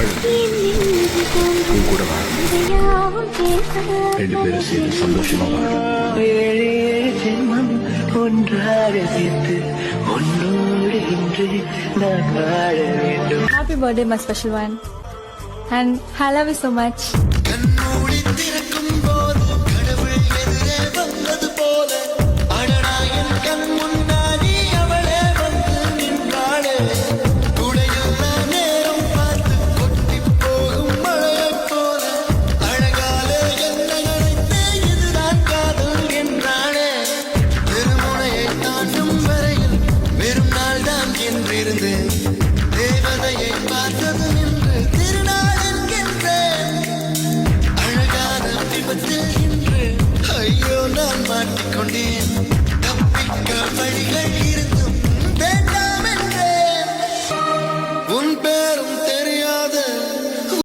வாழும் உன் கூட வாழும் 2 பேரும் சேர்ந்து சந்தோஷமா வாழும். ஏழு ஜென்மம் ஒன்றாக சேர்த்து உன்னோடு இன்று நான் வாழ வேண்டும். Happy birthday, my special one. And I love you so much. கண்ணோடி திறக்கும்